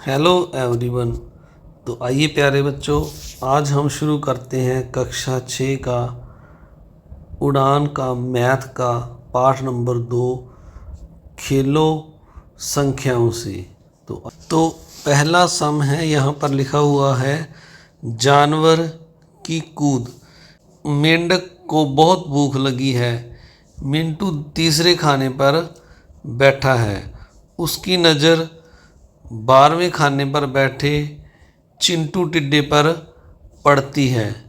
Hello everyone. तो आइए प्यारे बच्चों, आज हम शुरू करते हैं कक्षा 6 का उड़ान का मैथ का पाठ नंबर 2, खेलो संख्याओं से। तो पहला सम है, यहाँ पर लिखा हुआ है जानवर की कूद। मेंढक को बहुत भूख लगी है। मिंटू तीसरे खाने पर बैठा है। उसकी नज़र 12वें खाने पर बैठे चिंटू टिड्डे पर पड़ती है।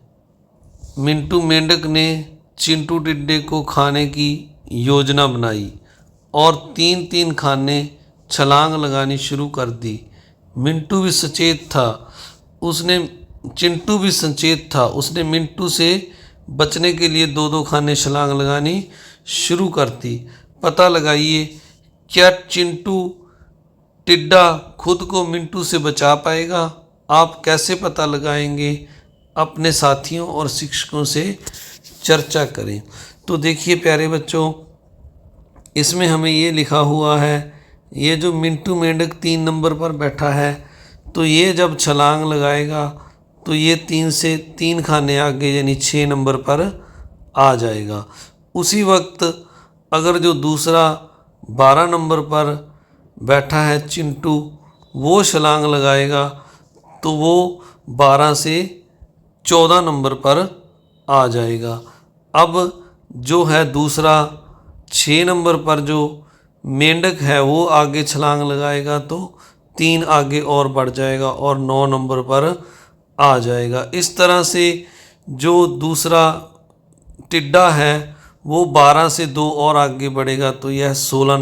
मिंटू मेंढक ने चिंटू टिड्डे को खाने की योजना बनाई और 3-3 खाने छलांग लगानी शुरू कर दी। मिंटू भी सचेत था। उसने मिंटू से बचने के लिए 2-2 खाने छलांग लगानी शुरू कर दी। पता लगाइए, क्या चिंटू टिड्डा खुद को मिंटू से बचा पाएगा? आप कैसे पता लगाएंगे? अपने साथियों और शिक्षकों से चर्चा करें। तो देखिए प्यारे बच्चों, इसमें हमें ये लिखा हुआ है, ये जो मिंटू मेंढक 3 नंबर पर बैठा है, तो ये जब छलांग लगाएगा तो ये 3 से 3 खाने आगे यानी 6 नंबर पर आ जाएगा। उसी वक्त अगर जो दूसरा 12 नंबर पर बैठा है चिंटू, वो छलांग लगाएगा तो वो 12 से 14 नंबर पर आ जाएगा। अब जो है दूसरा 6 नंबर पर जो मेंढक है वो आगे छलांग लगाएगा तो 3 आगे और बढ़ जाएगा और 9 नंबर पर आ जाएगा। इस तरह से जो दूसरा टिड्डा है वो 12 से 2 और आगे बढ़ेगा तो यह 16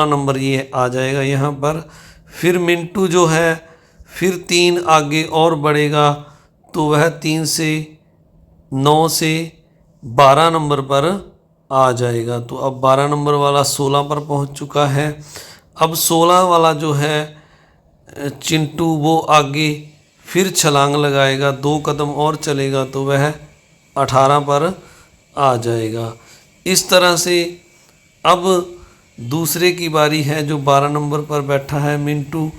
नंबर ये आ जाएगा यहाँ पर। फिर मिंटू जो है फिर 3 आगे और बढ़ेगा तो वह 3 से 9 से 12 नंबर पर आ जाएगा। तो अब 12 नंबर वाला 16 पर पहुँच चुका है। अब 16 वाला जो है चिंटू वो आगे फिर छलांग लगाएगा, 2 कदम और चलेगा तो वह 18 पर आ जाएगा। इस तरह से अब दूसरे की बारी है जो 12 नंबर पर बैठा है मिंटू,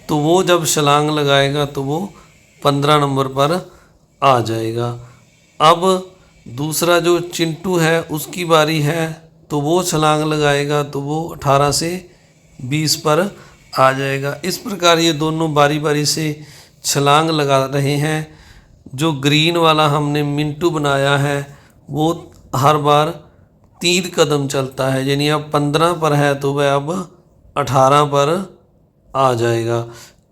तो वो जब छलांग लगाएगा तो वो 15 नंबर पर आ जाएगा। अब दूसरा जो चिंटू है उसकी बारी है, तो वो छलांग लगाएगा तो वो 18 से 20 पर आ जाएगा। इस प्रकार ये दोनों बारी बारी से छलांग लगा रहे हैं। जो ग्रीन वाला हमने मिंटू बनाया है वो हर बार 3 कदम चलता है, यानी अब 15 पर है तो वह अब 18 पर आ जाएगा।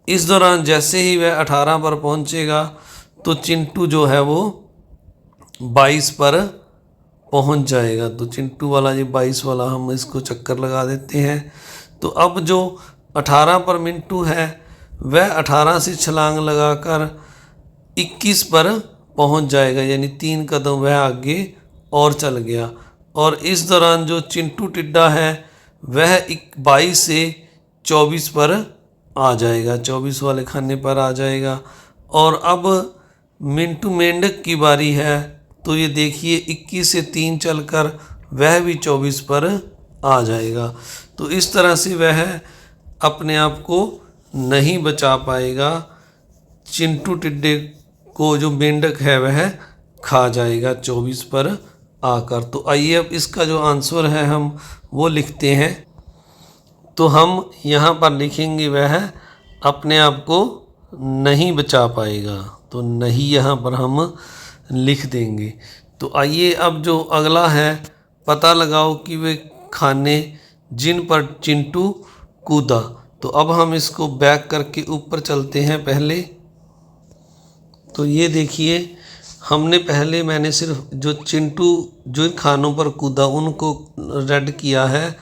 इस दौरान जैसे ही वह 18 पर पहुंचेगा तो चिंटू जो है वो 22 पर पहुंच जाएगा। तो चिंटू वाला ये 22 वाला हम इसको चक्कर लगा देते हैं। तो अब जो 18 पर मिंटू है वह 18 से छलांग लगाकर 21 पर पहुंच जाएगा, यानी 3 कदम वह आगे और चल गया। और इस दौरान जो चिंटू टिड्डा है वह 22 से 24 पर आ जाएगा, 24 वाले खाने पर आ जाएगा। और अब मिंटू मेंढक की बारी है, तो ये देखिए 21 से 3 चलकर वह भी 24 पर आ जाएगा। तो इस तरह से वह अपने आप को नहीं बचा पाएगा। चिंटू टिड्डे को जो मेंढक है वह खा जाएगा 24 पर आकर। तो आइए अब इसका जो आंसर है हम वो लिखते हैं। तो हम यहाँ पर लिखेंगे वह अपने आप को नहीं बचा पाएगा, तो नहीं यहाँ पर हम लिख देंगे। तो आइए अब जो अगला है, पता लगाओ कि वे खाने जिन पर चिंटू कूदा। तो अब हम इसको बैक करके ऊपर चलते हैं पहले। तो ये देखिए, मैंने सिर्फ जो चिंटू जो खानों पर कूदा उनको रेड किया है।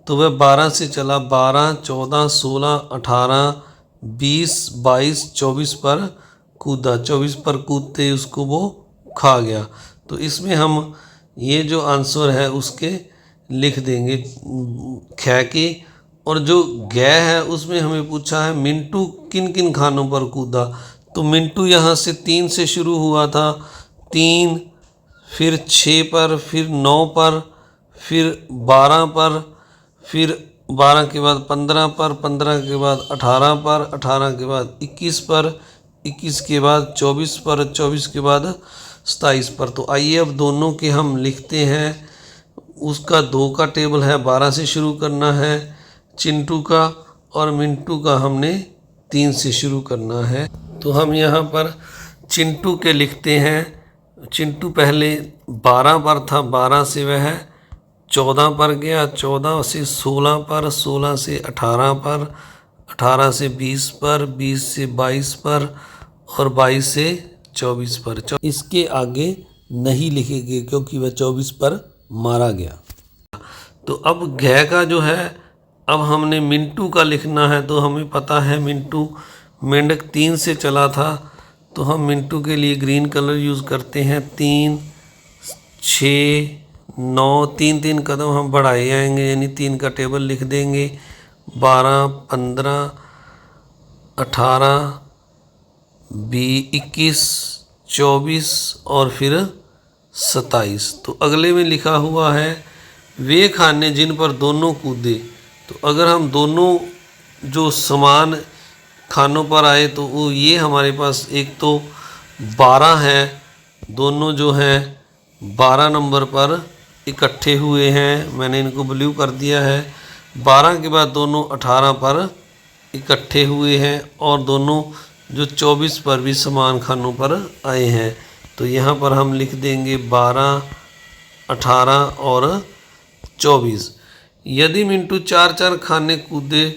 तो वह 12 से चला, 12, 14, 16, 18, 20, 22, 24 पर कूदा। 24 पर कूदते उसको वो खा गया। तो इसमें हम ये जो आंसर है उसके लिख देंगे ख के। और जो ग है उसमें हमें पूछा है मिंटू किन किन खानों पर कूदा। तो मिंटू यहाँ से 3 से शुरू हुआ था, 3, फिर 6 पर, फिर 9 पर, फिर 12 पर, फिर 12 के बाद 15 पर, 15 के बाद 18 पर, 18 के बाद 21 पर, 21 के बाद 24 पर, 24 के बाद 27 पर। तो आइए अब दोनों के हम लिखते हैं। उसका 2 का टेबल है, 12 से शुरू करना है चिंटू का, और मिंटू का हमने 3 से शुरू करना है। तो हम यहाँ पर चिंटू के लिखते हैं। चिंटू पहले 12 पर था, 12 से वह 14 पर गया, 14 से 16 पर, 16 से 18 पर, 18 से 20 पर, 20 से 22 पर, और 22 से 24 पर। इसके आगे नहीं लिखेंगे क्योंकि वह 24 पर मारा गया। तो अब घ का जो है, अब हमने मिंटू का लिखना है। तो हमें पता है मिंटू मेंढक 3 से चला था, तो हम मिंटू के लिए ग्रीन कलर यूज़ करते हैं। 3, 6, 9, 3 कदम हम बढ़ाए आएंगे, यानी 3 का टेबल लिख देंगे। 12, 15, 18, 21, 24 और फिर 27। तो अगले में लिखा हुआ है वे खाने जिन पर दोनों कूदे। तो अगर हम दोनों जो समान खानों पर आए तो वो ये हमारे पास एक तो 12 है, दोनों जो हैं 12 नंबर पर इकट्ठे हुए हैं। मैंने इनको ब्लू कर दिया है। 12 के बाद दोनों 18 पर इकट्ठे हुए हैं, और दोनों जो 24 पर भी समान खानों पर आए हैं। तो यहाँ पर हम लिख देंगे 12, 18 और 24। यदि मिंटू 4 खाने कूदे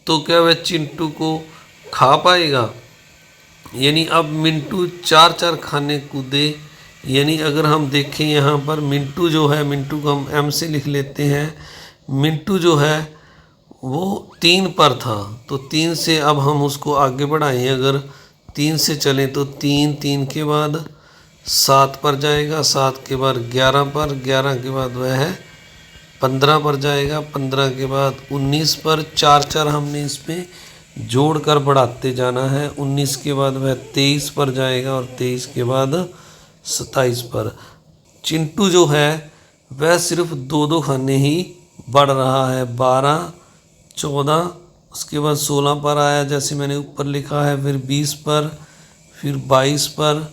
तो क्या वह चिंटू को खा पाएगा? यानी अब मिंटू 4 खाने कूदे, यानी अगर हम देखें यहाँ पर मिंटू जो है, मिंटू को हम एम से लिख लेते हैं। मिंटू जो है वो 3 पर था, तो 3 से अब हम उसको आगे बढ़ाएं। अगर 3 से चलें तो 3 के बाद 7 पर जाएगा, 7 के बाद 11 पर, 11 के बाद वह है 15 पर जाएगा, 15 के बाद 19 पर। 4 हमने इसमें जोड़ कर बढ़ाते जाना है। 19 के बाद वह 23 पर जाएगा, और 23 के बाद 27 पर। चिंटू जो है वह सिर्फ 2 खाने ही बढ़ रहा है। 12, 14, उसके बाद 16 पर आया जैसे मैंने ऊपर लिखा है, फिर 20 पर, फिर 22 पर,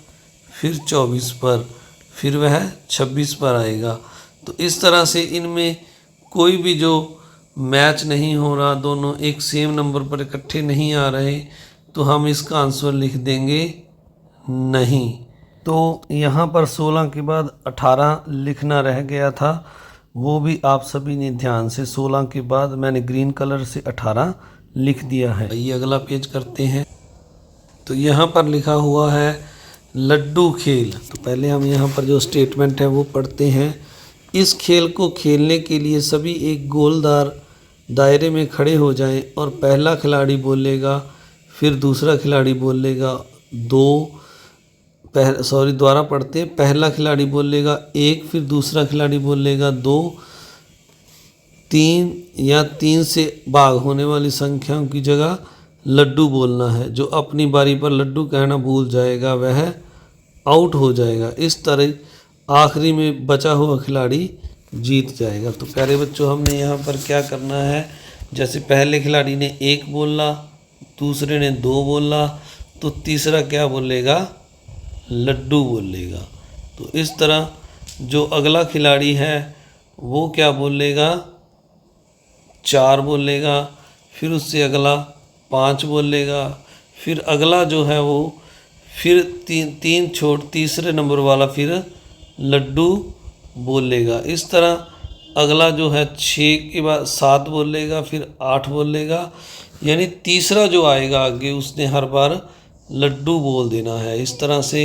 फिर 24 पर, फिर वह 26 पर आएगा। तो इस तरह से इनमें कोई भी जो मैच नहीं हो रहा, दोनों एक सेम नंबर पर इकट्ठे नहीं आ रहे, तो हम इसका आंसर लिख देंगे नहीं। तो यहाँ पर 16 के बाद 18 लिखना रह गया था, वो भी आप सभी ने ध्यान से 16 के बाद मैंने ग्रीन कलर से 18 लिख दिया है। ये अगला पेज करते हैं। तो यहाँ पर लिखा हुआ है लड्डू खेल। तो पहले हम यहाँ पर जो स्टेटमेंट है वो पढ़ते हैं। इस खेल को खेलने के लिए सभी एक गोलदार दायरे में खड़े हो जाएं, और पहला खिलाड़ी बोलेगा, फिर दूसरा खिलाड़ी बोलेगा दोबारा पढ़ते हैं। पहला खिलाड़ी बोलेगा 1, फिर दूसरा खिलाड़ी बोलेगा 2, 3 या 3 से भाग होने वाली संख्याओं की जगह लड्डू बोलना है। जो अपनी बारी पर लड्डू कहना भूल जाएगा वह आउट हो जाएगा। इस तरह आखिरी में बचा हुआ खिलाड़ी जीत जाएगा। तो प्यारे बच्चों, हमने यहाँ पर क्या करना है, जैसे पहले खिलाड़ी ने 1 बोला, दूसरे ने 2 बोला, तो तीसरा क्या बोलेगा, लड्डू बोलेगा। तो इस तरह जो अगला खिलाड़ी है वो क्या बोलेगा, 4 बोलेगा, फिर उससे अगला 5 बोलेगा, फिर अगला जो है वो फिर 3 छोड़ तीसरे नंबर वाला फिर लड्डू बोलेगा। इस तरह अगला जो है 6 के बाद 7 बोलेगा, फिर 8 बोलेगा, यानी तीसरा जो आएगा आगे उसने हर बार लड्डू बोल देना है। इस तरह से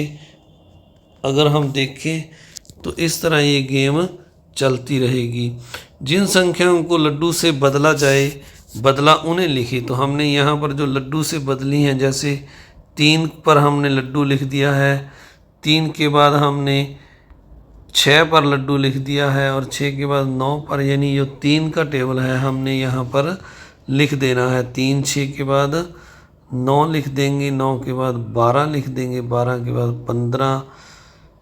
अगर हम देखें तो इस तरह ये गेम चलती रहेगी। जिन संख्याओं को लड्डू से बदला जाए, बदला उन्हें लिखी। तो हमने यहाँ पर जो लड्डू से बदली हैं, जैसे 3 पर हमने लड्डू लिख दिया है, 3 के बाद हमने 6 पर लड्डू लिख दिया है, और 6 के बाद 9 पर, यानी जो 3 का टेबल है हमने यहाँ पर लिख देना है। 3, 6 के बाद 9 लिख देंगे, 9 के बाद 12 लिख देंगे, 12 के बाद 15,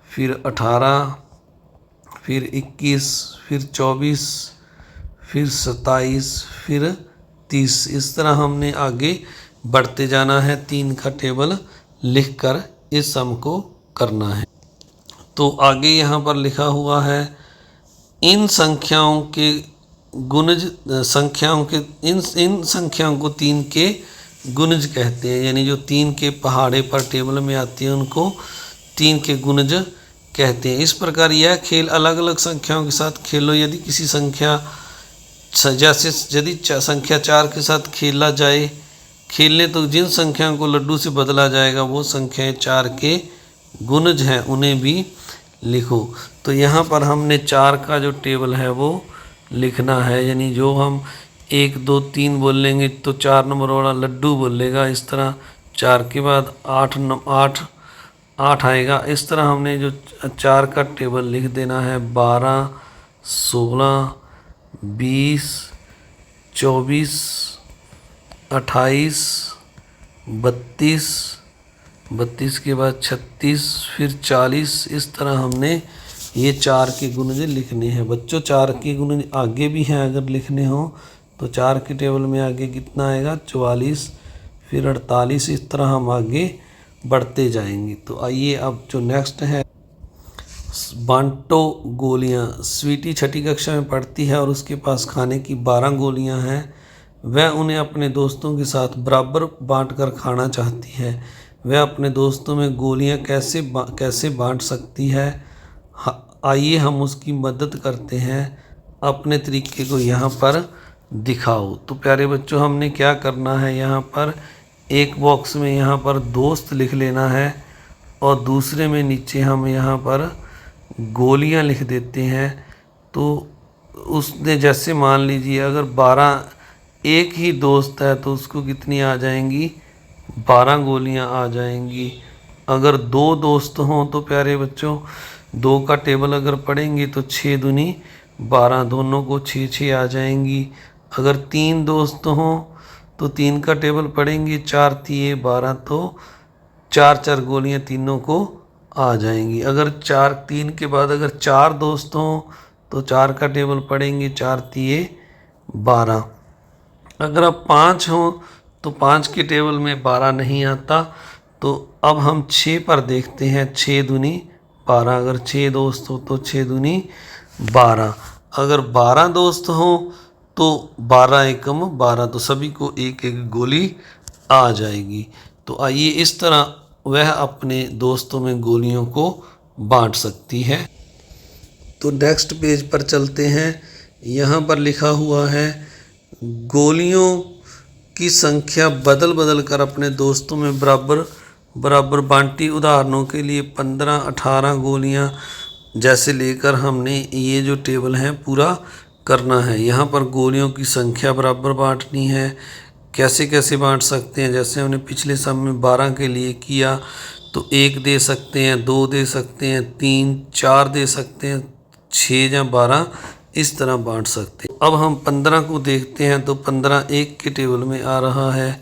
फिर 18, फिर 21, फिर 24, फिर 27, फिर 30। इस तरह हमने आगे बढ़ते जाना है। 3 का टेबल लिखकर इस सम को करना है। तो आगे यहाँ पर लिखा हुआ है इन संख्याओं के गुणज संख्याओं के इन संख्याओं को 3 के गुणज कहते हैं, यानी जो 3 के पहाड़े पर टेबल में आती है उनको 3 के गुणज कहते हैं। इस प्रकार यह खेल अलग अलग संख्याओं के साथ खेलो। यदि किसी संख्या जैसे यदि संख्या 4 के साथ खेलने तो जिन संख्याओं को लड्डू से बदला जाएगा वो संख्याएं 4 के गुणज हैं, उन्हें भी लिखो। तो यहाँ पर हमने 4 का जो टेबल है वो लिखना है, यानी जो हम 1 2 3 बोल लेंगे तो 4 नंबर वाला लड्डू बोलेगा। इस तरह 4 के बाद 8 आएगा। इस तरह हमने जो 4 का टेबल लिख देना है। 12, 16, 20, 24, 28, 32 के बाद 36, फिर 40। इस तरह हमने ये 4 के गुणज लिखने हैं। बच्चों 4 के गुणज आगे भी हैं, अगर लिखने हो तो 4 के टेबल में आगे कितना आएगा 44, फिर 48। इस तरह हम आगे बढ़ते जाएंगे। तो आइए अब जो नेक्स्ट है बांटो गोलियां। स्वीटी 6ठी कक्षा में पढ़ती है और उसके पास खाने की 12 गोलियां हैं। वह उन्हें अपने दोस्तों के साथ बराबर बांटकर खाना चाहती है। वह अपने दोस्तों में गोलियां कैसे बांट सकती है? आइए हम उसकी मदद करते हैं। अपने तरीके को यहाँ पर दिखाओ। तो प्यारे बच्चों हमने क्या करना है, यहाँ पर एक बॉक्स में यहाँ पर दोस्त लिख लेना है और दूसरे में नीचे हम यहाँ पर गोलियाँ लिख देते हैं। तो उसने जैसे मान लीजिए अगर 12 एक ही दोस्त है तो उसको कितनी आ जाएंगी 12 गोलियाँ आ जाएंगी। अगर 2 दोस्त हों तो प्यारे बच्चों 2 का टेबल अगर पढ़ेंगे तो 6 दूनी 12, दोनों को 6 आ जाएंगी। अगर 3 दोस्त हों तो 3 का टेबल पढ़ेंगे 4 तिये 12, तो 4 गोलियां तीनों को आ जाएंगी। अगर 3 के बाद अगर 4 दोस्त हों तो 4 का टेबल पढ़ेंगे 4 तिये 12। अगर अब 5 हों तो 5 के टेबल में 12 नहीं आता। तो अब हम 6 पर देखते हैं। 6 दूनी 12, अगर 6 दोस्त हो तो 6 दूनी 12। अगर 12 दोस्त हों तो 12 एकम 12, तो सभी को एक एक गोली आ जाएगी। तो आइए इस तरह वह अपने दोस्तों में गोलियों को बांट सकती है। तो नेक्स्ट पेज पर चलते हैं। यहाँ पर लिखा हुआ है गोलियों की संख्या बदल बदल कर अपने दोस्तों में बराबर बांटी। उदाहरणों के लिए 15, 18 गोलियाँ जैसे लेकर हमने ये जो टेबल है पूरा करना है। यहाँ पर गोलियों की संख्या बराबर बांटनी है। कैसे बांट सकते हैं, जैसे हमने पिछले सम में 12 के लिए किया तो 1 दे सकते हैं, 2 दे सकते हैं, 3, 4 दे सकते हैं, 6 या 12 इस तरह बांट सकते हैं। अब हम 15 को देखते हैं तो 15 1 के टेबल में आ रहा है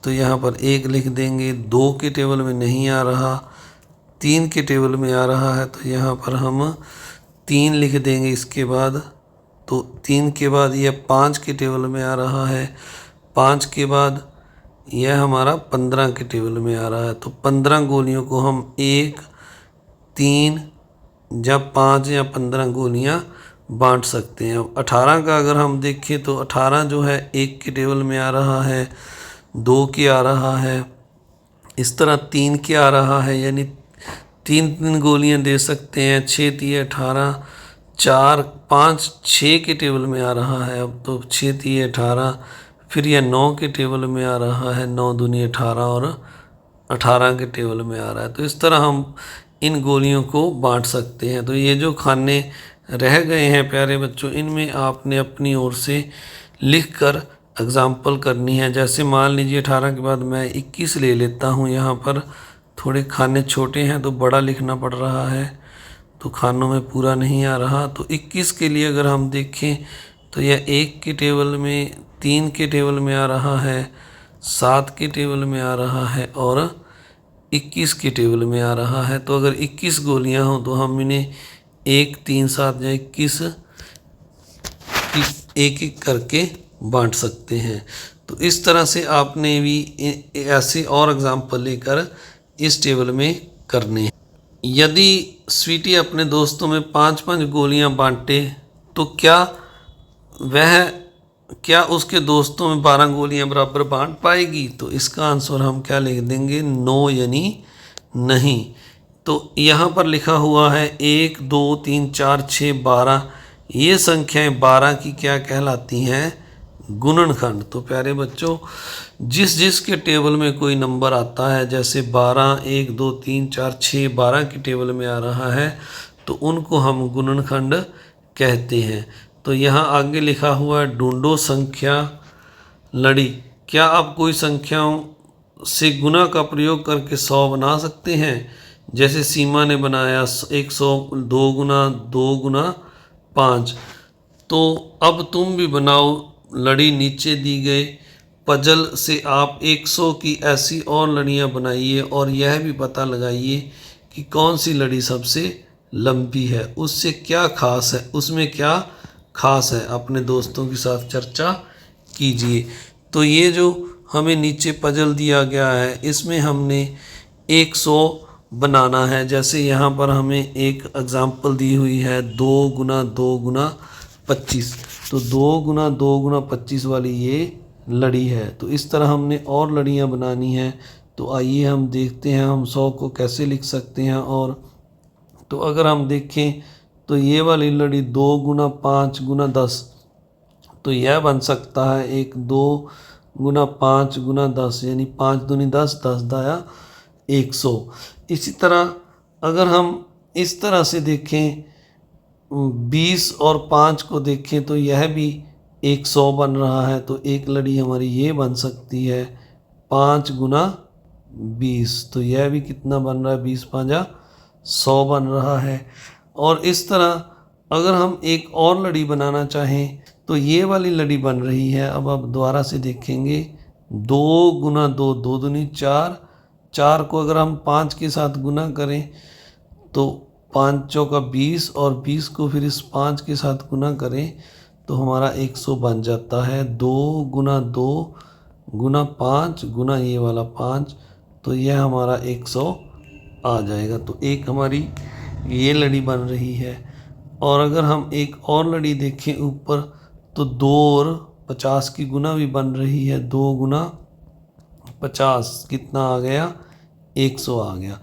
तो यहाँ पर 1 लिख देंगे। 2 के टेबल में नहीं आ रहा, 3 के टेबल में आ रहा है तो यहाँ पर हम 3 लिख देंगे। इसके बाद तो 3 के बाद यह 5 के टेबल में आ रहा है, 5 के बाद यह हमारा 15 के टेबल में आ रहा है। तो 15 गोलियों को हम 1, 3 या 5 या 15 गोलियां बांट सकते हैं। अब 18 का अगर हम देखें तो 18 जो है 1 के टेबल में आ रहा है, 2 के आ रहा है, इस तरह 3 के आ रहा है, यानी 3 गोलियां दे सकते हैं। 6 तिये 18, 4, 5, 6 के टेबल में आ रहा है। अब तो 6 तिये 18, फिर यह 9 के टेबल में आ रहा है, 9 दूनी 18 और 18 के टेबल में आ रहा है। तो इस तरह हम इन गोलियों को बांट सकते हैं। तो ये जो खाने रह गए हैं प्यारे बच्चों, इनमें आपने अपनी ओर से लिखकर एग्जाम्पल करनी है। जैसे मान लीजिए 18 के बाद मैं 21 ले लेता हूँ। यहाँ पर थोड़े खाने छोटे हैं तो बड़ा लिखना पड़ रहा है, तो खानों में पूरा नहीं आ रहा। तो 21 के लिए अगर हम देखें तो यह 1 के टेबल में, 3 के टेबल में आ रहा है, 7 के टेबल में आ रहा है और 21 के टेबल में आ रहा है। तो अगर 21 गोलियां हों तो हम इन्हें 1, 3, 7 या 21 एक एक करके बांट सकते हैं। तो इस तरह से आपने भी ऐसे और एग्जाम्पल लेकर इस टेबल में करने हैं। यदि स्वीटी अपने दोस्तों में 5-5 गोलियां बांटे तो क्या उसके दोस्तों में 12 गोलियां बराबर बांट पाएगी? तो इसका आंसर हम क्या लिख देंगे? नो, यानी नहीं। तो यहाँ पर लिखा हुआ है 1 2 3 4 6 12, ये संख्याएं 12 की क्या कहलाती हैं? गुणनखंड। तो प्यारे बच्चों, जिस जिस के टेबल में कोई नंबर आता है, जैसे 12 1 2 3 4 6 12 की टेबल में आ रहा है, तो उनको हम गुणनखंड कहते हैं। तो यहाँ आगे लिखा हुआ है ढूंढो संख्या लड़ी। क्या आप कोई संख्याओं से गुना का प्रयोग करके 100 बना सकते हैं? जैसे सीमा ने बनाया 100 2 गुना 2 गुना 5। तो अब तुम भी बनाओ लड़ी। नीचे दी गए पजल से आप 100 की ऐसी और लड़ियाँ बनाइए और यह भी पता लगाइए कि कौन सी लड़ी सबसे लंबी है, उससे क्या खास है, उसमें क्या खास है। अपने दोस्तों के साथ चर्चा कीजिए। तो ये जो हमें नीचे पजल दिया गया है, इसमें हमने 100 बनाना है। जैसे यहाँ पर हमें एक एग्जाम्पल दी हुई है 2 गुना 2 गुना 25। तो 2 गुना 2 गुना 25 वाली ये लड़ी है। तो इस तरह हमने और लड़ियाँ बनानी हैं। तो आइए हम देखते हैं हम 100 को कैसे लिख सकते हैं। और तो अगर हम देखें तो ये वाली लड़ी 2 गुना 5 गुना 10, तो यह बन सकता है 1 2 गुना 5 गुना 10, यानी 5 दूनी 10 10 दाया 100। इसी तरह अगर हम इस तरह से देखें 20 और 5 को देखें तो यह भी 100 बन रहा है। तो एक लड़ी हमारी ये बन सकती है 5 गुना 20। तो यह भी कितना बन रहा है? 20 5 100 बन रहा है। और इस तरह अगर हम एक और लड़ी बनाना चाहें तो ये वाली लड़ी बन रही है। अब आप दोबारा से देखेंगे 2 गुना 2 2 दूनी 4, 4 को अगर हम 5 के साथ गुना करें तो 5 चौका 20 और 20 को फिर इस 5 के साथ गुना करें तो हमारा 100 बन जाता है। 2 गुना 2 गुना 5 गुना ये वाला 5, तो यह हमारा 100 आ जाएगा। तो एक हमारी ये लड़ी बन रही है। और अगर हम एक और लड़ी देखें ऊपर तो 2 और 50 की गुना भी बन रही है। 2 गुना 50 कितना आ गया? 100 आ गया।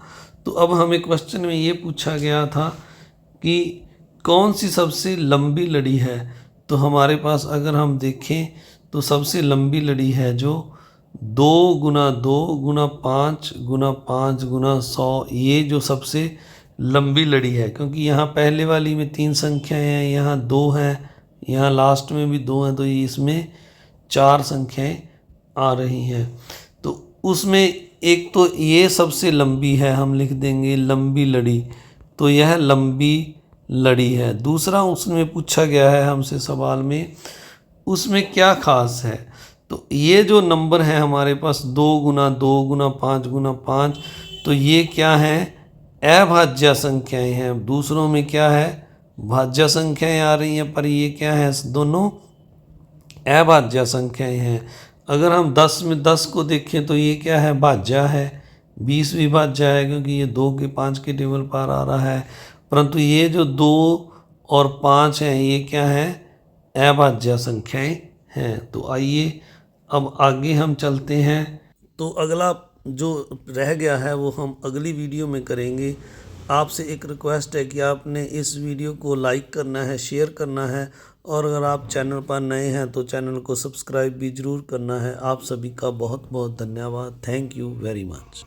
तो अब हमें क्वेश्चन में ये पूछा गया था कि कौन सी सबसे लंबी लड़ी है। तो हमारे पास अगर हम देखें तो सबसे लंबी लड़ी है जो 2 गुना 2 गुना 5 गुना 5 गुना 100, ये जो सबसे लंबी लड़ी है। क्योंकि यहाँ पहले वाली में 3 संख्याएं हैं, यहाँ 2 हैं, यहाँ लास्ट में भी 2 हैं, तो ये इसमें 4 संख्याएं आ रही हैं। तो उसमें एक तो ये सबसे लंबी है, हम लिख देंगे लंबी लड़ी। तो यह लंबी लड़ी है। दूसरा उसमें पूछा गया है हमसे सवाल में, उसमें क्या खास है। तो ये जो नंबर है हमारे पास 2 गुना 2 गुना 5 गुना 5, तो ये क्या है? अभाज्य संख्याएं हैं। दूसरों में क्या है? भाज्य संख्याएं आ रही हैं, पर ये क्या है? दोनों अभाज्य संख्याएं हैं। अगर हम 10 में 10 को देखें तो ये क्या है? भाज्य है। 20 भी भाज्य है क्योंकि ये 2 के 5 के टेबल पर आ रहा है। परंतु ये जो 2 और 5 हैं ये क्या है? अभाज्य संख्याएं हैं। तो आइए अब आगे हम चलते हैं। तो अगला जो रह गया है वो हम अगली वीडियो में करेंगे। आपसे एक रिक्वेस्ट है कि आपने इस वीडियो को लाइक करना है, शेयर करना है, और अगर आप चैनल पर नए हैं तो चैनल को सब्सक्राइब भी ज़रूर करना है। आप सभी का बहुत बहुत धन्यवाद। Thank you very much.